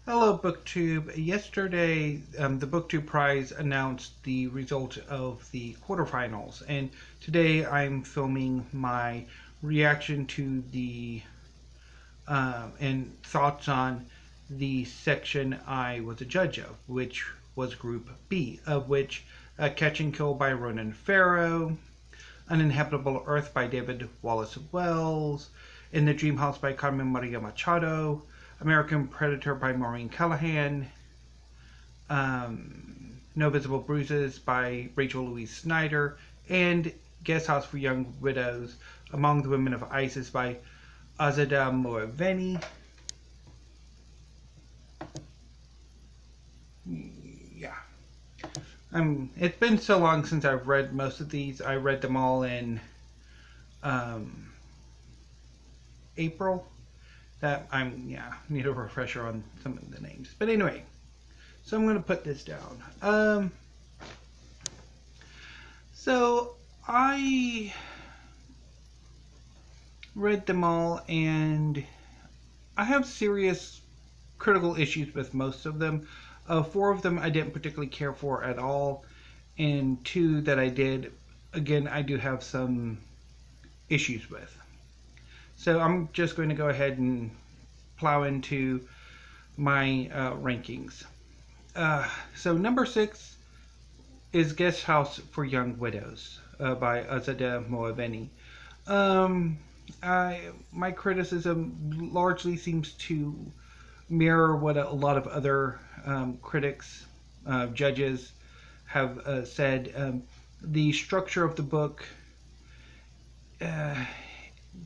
Hello, Booktube. Yesterday, the Booktube Prize announced the result of the quarterfinals, and today I'm filming my reaction to the and thoughts on the section I was a judge of, which was Group B, of which Catch and Kill by Ronan Farrow, Uninhabitable Earth by David Wallace Wells, In the Dream House by Carmen Machado, American Predator by Maureen Callahan, No Visible Bruises by Louise Snyder, and Guest House for Young Widows Among the Women of ISIS by Azadeh Moaveni. Yeah. It's been so long since I've read most of these. I read them all in April. That need a refresher on some of the names. But anyway, so I'm going to put this down. So I read them all, and I have serious critical issues with most of them. 4 of them I didn't particularly care for at all, and 2 that I did, again, I do have some issues with. So I'm just going to go ahead and plow into my rankings. So number 6 is Guest House for Young Widows by Azadeh Moaveni. My criticism largely seems to mirror what a lot of other critics, judges have said. The structure of the book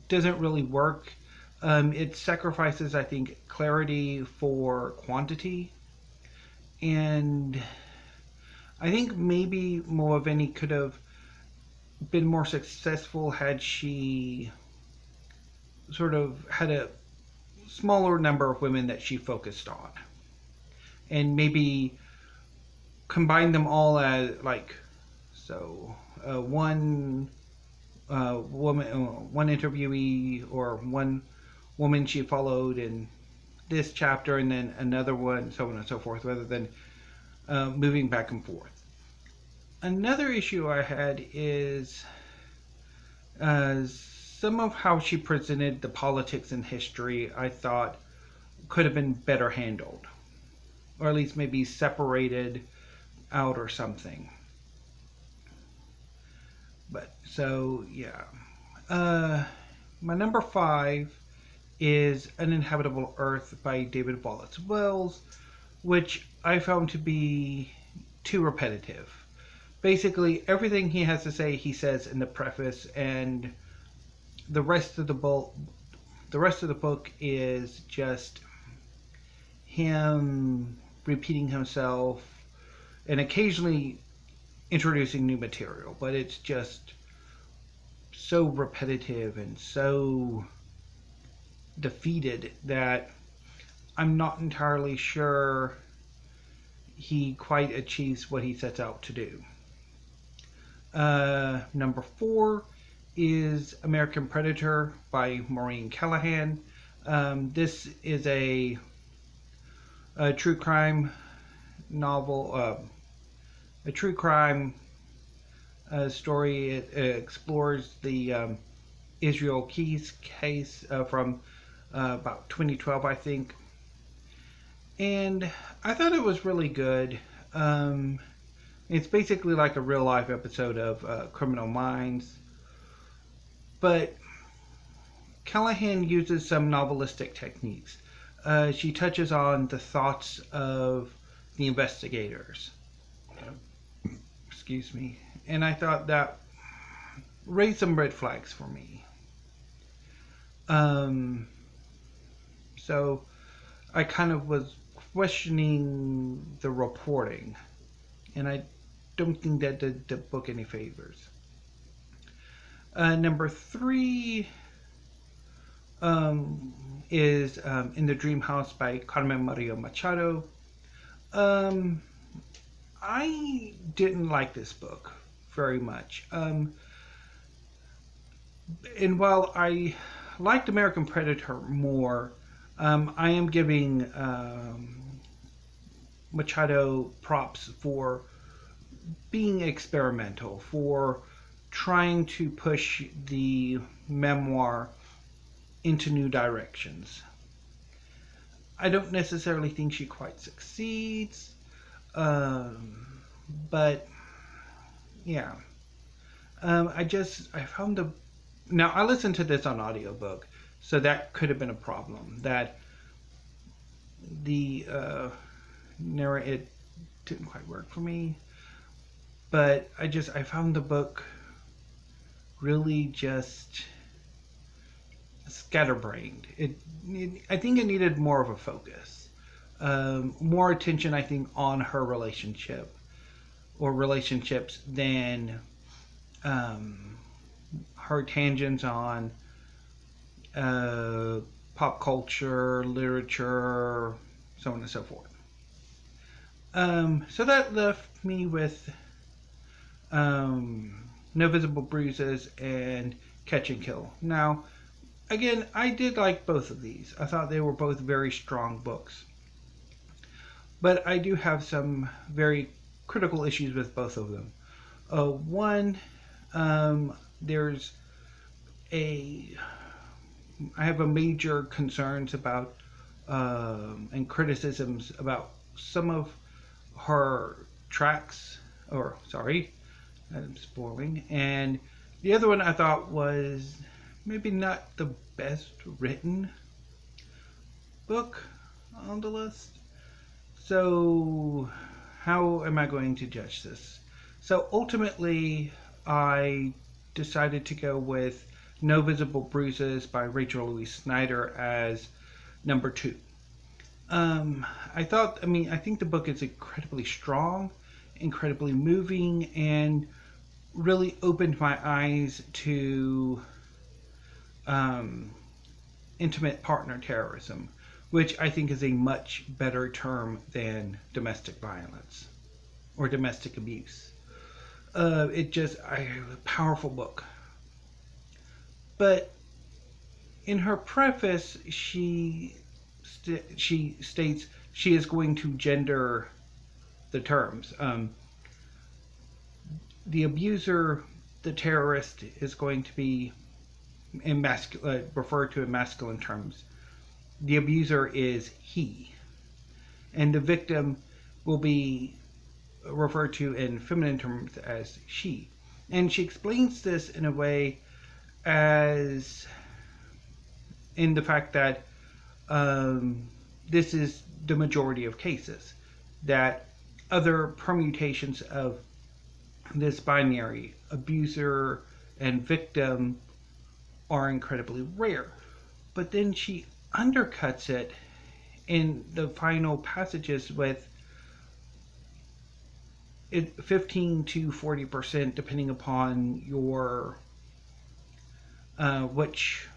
doesn't really work. It sacrifices, I think, clarity for quantity. And I think maybe Moaveni could have been more successful had she sort of had a smaller number of women that she focused on. And maybe combine them all as, one woman, one interviewee, or one woman she followed in this chapter, and then another one, so on and so forth, rather than moving back and forth. Another issue I had is some of how she presented the politics and history, I thought could have been better handled, or at least maybe separated out or something. But so yeah, my number 5 is Uninhabitable Earth by David Wallace Wells, which I found to be too repetitive. Basically, everything he has to say, he says in the preface, and the rest of the book is just him repeating himself and occasionally introducing new material, but it's just so repetitive and so defeated that I'm not entirely sure he quite achieves what he sets out to do. Number 4 is American Predator by Maureen Callahan. This is a true crime novel, a true crime story. It explores the Israel Keys case from about 2012, I think. And I thought it was really good. It's basically like a real life episode of Criminal Minds. But Callahan uses some novelistic techniques. She touches on the thoughts of the investigators. Excuse me. And I thought that raised some red flags for me. So I kind of was questioning the reporting, and I don't think that did the book any favors. Number 3 is In the Dream House by Carmen Machado. I didn't like this book very much. And while I liked American Predator more, I am giving Machado props for being experimental, for trying to push the memoir into new directions. I don't necessarily think she quite succeeds, but yeah. I found the. Now, I listened to this on audiobook, so that could have been a problem. That the it didn't quite work for me. But I found the book really just scatterbrained. I think it needed more of a focus, more attention. I think on her relationship or relationships than her tangents on pop culture, literature, so on and so forth. So that left me with No Visible Bruises and Catch and Kill. Now, again, I did like both of these. I thought they were both very strong books. But I do have some very critical issues with both of them. One, there's I have a major concerns about and criticisms about some of her tracks, or sorry, I'm spoiling. And the other one I thought was maybe not the best written book on the list. So how am I going to judge this? So ultimately, I decided to go with No Visible Bruises by Rachel Louise Snyder as number 2. I think the book is incredibly strong, incredibly moving, and really opened my eyes to intimate partner terrorism, which I think is a much better term than domestic violence or domestic abuse. A powerful book. But in her preface, she states she is going to gender the terms. The abuser, the terrorist, is going to be referred to in masculine terms. The abuser is he, and the victim will be referred to in feminine terms as she. And she explains this in a way as in the fact that this is the majority of cases, that other permutations of this binary, abuser and victim, are incredibly rare. But then she undercuts it in the final passages with 15 to 40%, depending upon your which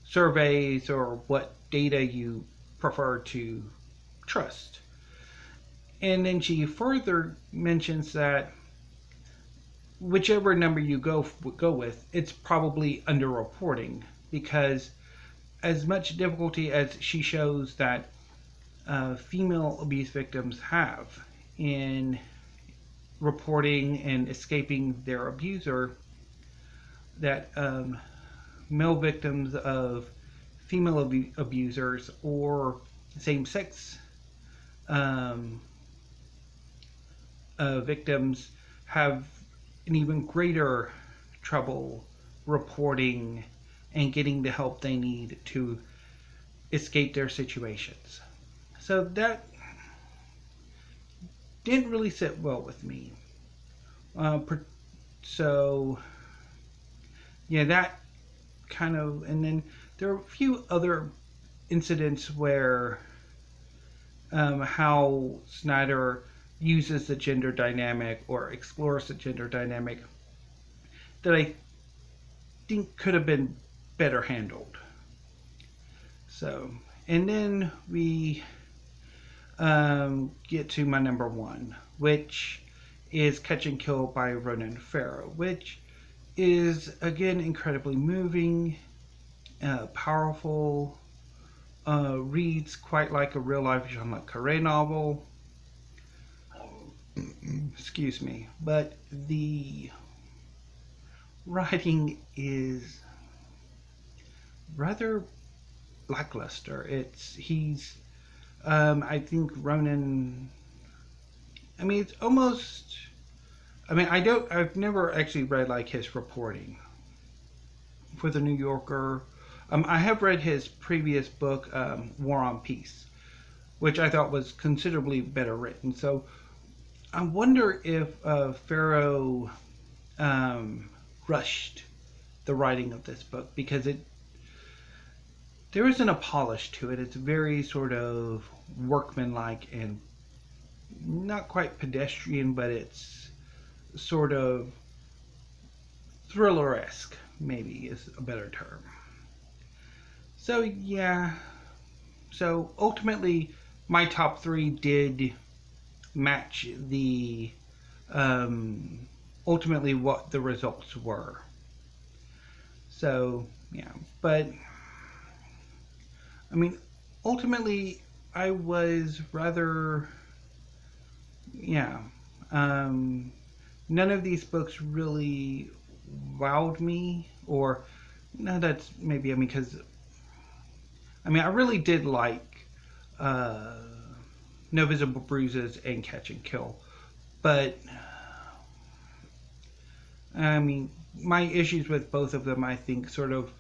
surveys or what data you prefer to trust. And then she further mentions that whichever number you go with, it's probably underreporting, because as much difficulty as she shows that female abuse victims have in reporting and escaping their abuser, that male victims of female abusers or same-sex victims have an even greater trouble reporting and getting the help they need to escape their situations. So that didn't really sit well with me. So yeah, that kind of, and then there are a few other incidents where how Snyder uses the gender dynamic or explores the gender dynamic that I think could have been better handled. So, and then we get to my number 1, which is Catch and Kill by Ronan Farrow, which is again incredibly moving, powerful, reads quite like a real life Jean Le Carré novel. Excuse me, but the writing is rather lackluster. I think Ronan. I mean, it's almost. I mean, I've never actually read like his reporting for the New Yorker. I have read his previous book, War on Peace, which I thought was considerably better written. So I wonder if Farrow rushed the writing of this book because there isn't a polish to it. It's very sort of workmanlike and not quite pedestrian, but it's sort of thriller-esque, maybe is a better term. So yeah, so ultimately my top three did match the ultimately what the results were. So yeah, but I mean, ultimately I was rather yeah. None of these books really wowed me, or no, that's maybe because I really did like uh, No Visible Bruises and Catch and Kill, but I mean my issues with both of them I think sort of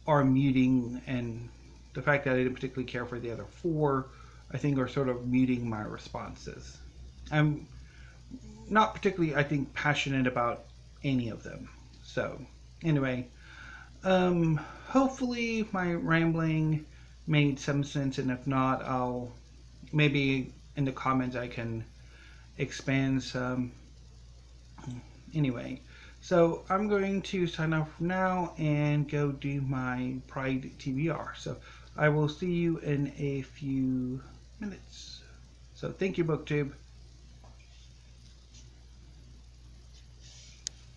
are muting, and the fact that I didn't particularly care for the other four I think are sort of muting my responses. I'm not particularly, I think, passionate about any of them. So, anyway, hopefully my rambling made some sense, and if not, I'll maybe in the comments I can expand some. Anyway, so I'm going to sign off now and go do my Pride TBR. So I will see you in a few minutes. So thank you, Booktube.